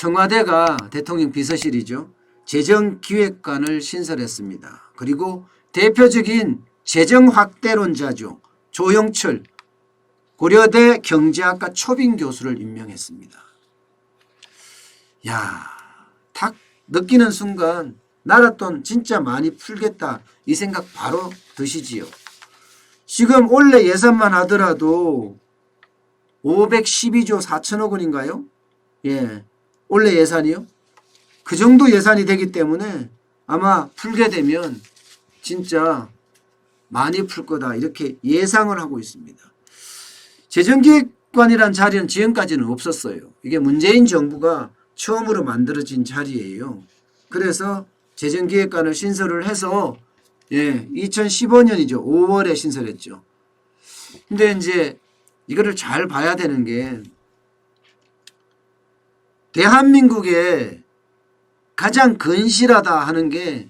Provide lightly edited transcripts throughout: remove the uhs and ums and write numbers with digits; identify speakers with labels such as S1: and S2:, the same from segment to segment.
S1: 청와대가 대통령 비서실이죠. 재정기획관을 신설했습니다. 그리고 대표적인 재정확대론자죠. 조영철 고려대 경제학과 초빙 교수를 임명했습니다. 야, 탁 느끼는 순간 나라 돈 진짜 많이 풀겠다 이 생각 바로 드시지요. 지금 올해 예산만 하더라도 512조 4천억 원인가요? 예, 올해 예산이요. 그 정도 예산이 되기 때문에 아마 풀게 되면 진짜 많이 풀 거다 이렇게 예상을 하고 있습니다. 재정기획관이란 자리는 지금까지는 없었어요. 이게 문재인 정부가 처음으로 만들어진 자리예요. 그래서 재정기획관을 신설을 해서 2015년이죠. 5월에 신설했죠. 근데 이제 이거를 잘 봐야 되는 게 대한민국에 가장 건실하다 하는 게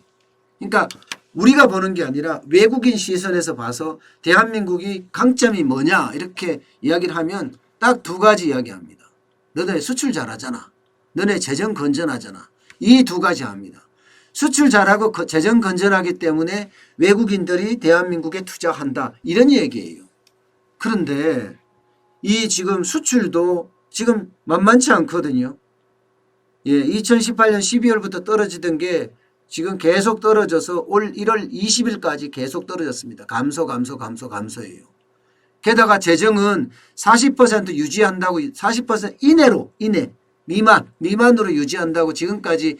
S1: 그러니까 우리가 보는 게 아니라 외국인 시선에서 봐서 대한민국이 강점이 뭐냐 이렇게 이야기를 하면 딱 두 가지 이야기합니다. 너네 수출 잘하잖아. 너네 재정 건전하잖아. 이 두 가지 합니다. 수출 잘하고 재정 건전하기 때문에 외국인들이 대한민국에 투자한다. 이런 얘기예요. 그런데 이 지금 수출도 지금 만만치 않거든요. 2018년 12월부터 떨어지던 게 지금 계속 떨어져서 올 1월 20일까지 계속 떨어졌습니다. 감소예요. 게다가 재정은 40% 유지한다고 40% 미만으로 유지한다고 지금까지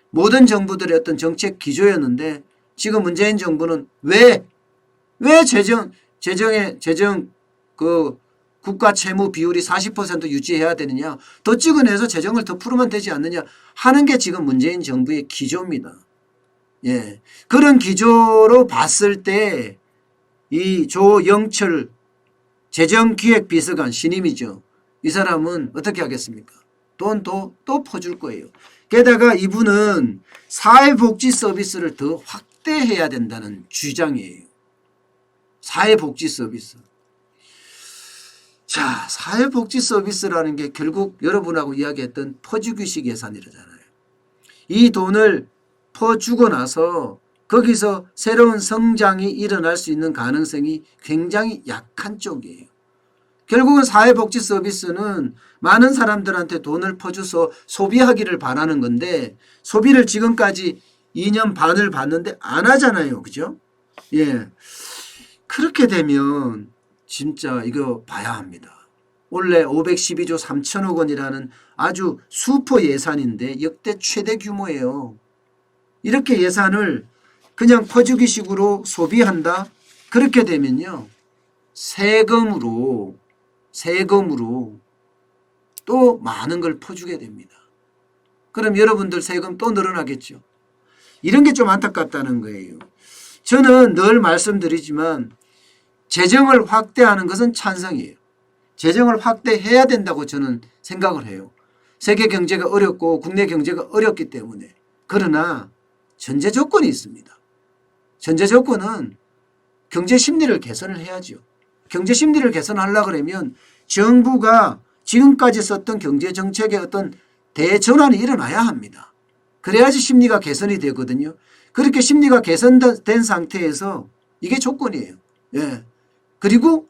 S1: 모든 정부들의 어떤 정책 기조였는데 지금 문재인 정부는 왜 재정 그 국가 채무 비율이 40% 유지해야 되느냐 더 찍어내서 재정을 더 풀으면 되지 않느냐 하는 게 지금 문재인 정부의 기조입니다. 예. 그런 기조로 봤을 때 이 조영철 재정기획비서관 신임이죠. 이 사람은 어떻게 하겠습니까? 돈 또 퍼줄 거예요. 게다가 이분은 사회복지 서비스를 더 확대해야 된다는 주장이에요. 사회복지 서비스. 자, 사회복지 서비스라는 게 결국 여러분하고 이야기했던 퍼주기식 예산이라잖아요. 이 돈을 퍼주고 나서 거기서 새로운 성장이 일어날 수 있는 가능성이 굉장히 약한 쪽이에요. 결국은 사회복지 서비스는 많은 사람들한테 돈을 퍼줘서 소비하기를 바라는 건데 소비를 지금까지 2년 반을 봤는데 안 하잖아요. 그죠? 예. 그렇게 되면 진짜 이거 봐야 합니다. 원래 512조 3천억 원이라는 아주 슈퍼 예산인데 역대 최대 규모예요. 이렇게 예산을 그냥 퍼주기식으로 소비한다? 그렇게 되면요. 세금으로 또 많은 걸 퍼주게 됩니다. 그럼 여러분들 세금 또 늘어나겠죠. 이런 게 좀 안타깝다는 거예요. 저는 늘 말씀드리지만 재정을 확대하는 것은 찬성이에요. 재정을 확대해야 된다고 저는 생각을 해요. 세계 경제가 어렵고 국내 경제가 어렵기 때문에. 그러나 전제 조건이 있습니다. 전제 조건은 경제 심리를 개선을 해야죠. 경제 심리를 개선하려고 그러면 정부가 지금까지 썼던 경제 정책의 어떤 대전환이 일어나야 합니다. 그래야지 심리가 개선이 되거든요. 그렇게 심리가 개선된 상태에서 이게 조건이에요. 예. 그리고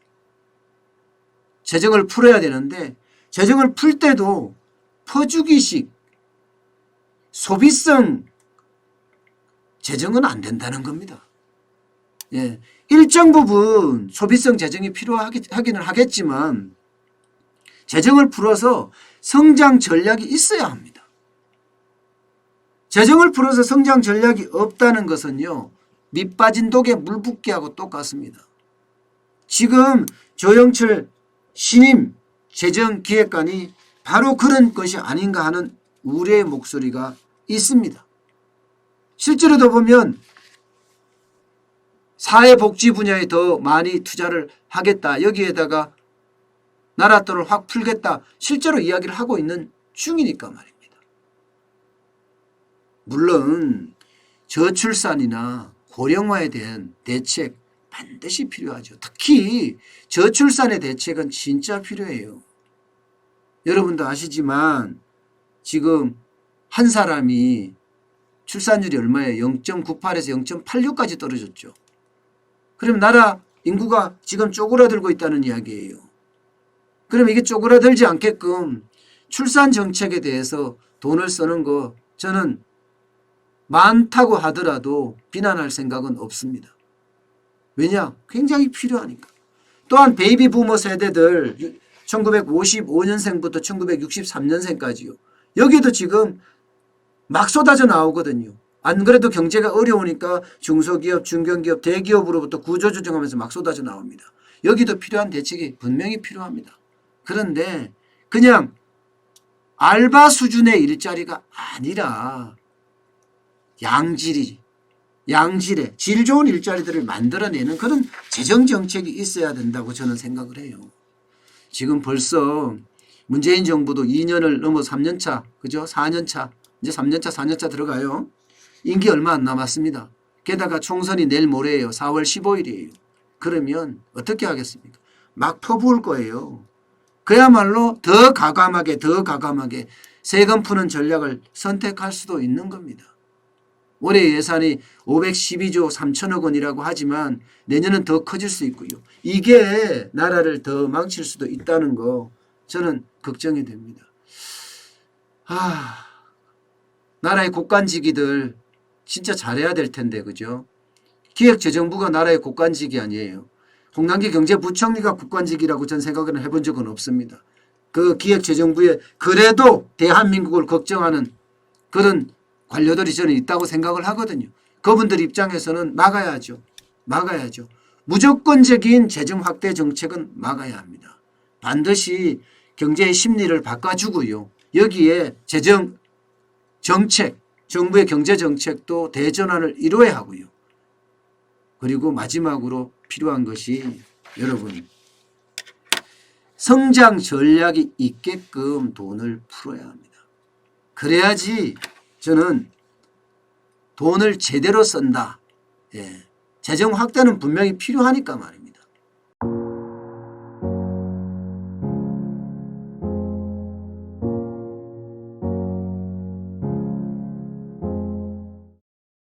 S1: 재정을 풀어야 되는데 재정을 풀 때도 퍼주기식 소비성 재정은 안 된다는 겁니다. 예. 일정 부분 소비성 재정이 필요하기는 하겠지만 재정을 풀어서 성장 전략이 있어야 합니다. 재정을 풀어서 성장 전략이 없다는 것은요. 밑 빠진 독에 물 붓기하고 똑같습니다. 지금 조영철 신임 재정기획관이 바로 그런 것이 아닌가 하는 우려의 목소리가 있습니다. 실제로도 보면 사회복지 분야에 더 많이 투자를 하겠다. 여기에다가 나라 돈을 확 풀겠다. 실제로 이야기를 하고 있는 중이니까 말입니다. 물론 저출산이나 고령화에 대한 대책 반드시 필요하죠. 특히 저출산의 대책은 진짜 필요해요. 여러분도 아시지만 지금 한 사람이 출산율이 얼마예요? 0.98에서 0.86까지 떨어졌죠. 그럼 나라 인구가 지금 쪼그라들고 있다는 이야기예요. 그럼 이게 쪼그라들지 않게끔 출산 정책에 대해서 돈을 쓰는 거 저는 많다고 하더라도 비난할 생각은 없습니다. 왜냐? 굉장히 필요하니까. 또한 베이비 부머 세대들 1955년생부터 1963년생까지요. 여기도 지금 막 쏟아져 나오거든요. 안 그래도 경제가 어려우니까 중소기업, 중견기업, 대기업으로부터 구조조정하면서 막 쏟아져 나옵니다. 여기도 필요한 대책이 분명히 필요합니다. 그런데 그냥 알바 수준의 일자리가 아니라 양질의 질 좋은 일자리들을 만들어내는 그런 재정정책이 있어야 된다고 저는 생각을 해요. 지금 벌써 문재인 정부도 2년을 넘어 3년차, 그죠? 4년차, 이제 3년차, 4년차 들어가요. 임기 얼마 안 남았습니다. 게다가 총선이 내일 모레예요. 4월 15일이에요. 그러면 어떻게 하겠습니까? 막 퍼부을 거예요. 그야말로 더 과감하게 세금 푸는 전략을 선택할 수도 있는 겁니다. 올해 예산이 512조 3천억 원이라고 하지만 내년은 더 커질 수 있고요. 이게 나라를 더 망칠 수도 있다는 거 저는 걱정이 됩니다. 나라의 국간직위들 진짜 잘해야 될 텐데, 그죠? 기획재정부가 나라의 국간직이 아니에요. 홍남기 경제부총리가 국간직이라고 전 생각을 해본 적은 없습니다. 그 기획재정부에 그래도 대한민국을 걱정하는 그런 관료들이 저는 있다고 생각을 하거든요. 그분들 입장에서는 막아야죠. 무조건적인 재정 확대 정책은 막아야 합니다. 반드시 경제의 심리를 바꿔주고요. 여기에 재정 정책, 정부의 경제 정책도 대전환을 이루어야 하고요. 그리고 마지막으로 필요한 것이 여러분 성장 전략이 있게끔 돈을 풀어야 합니다. 그래야지 저는 돈을 제대로 쓴다. 재정 확대는 분명히 필요하니까 말입니다.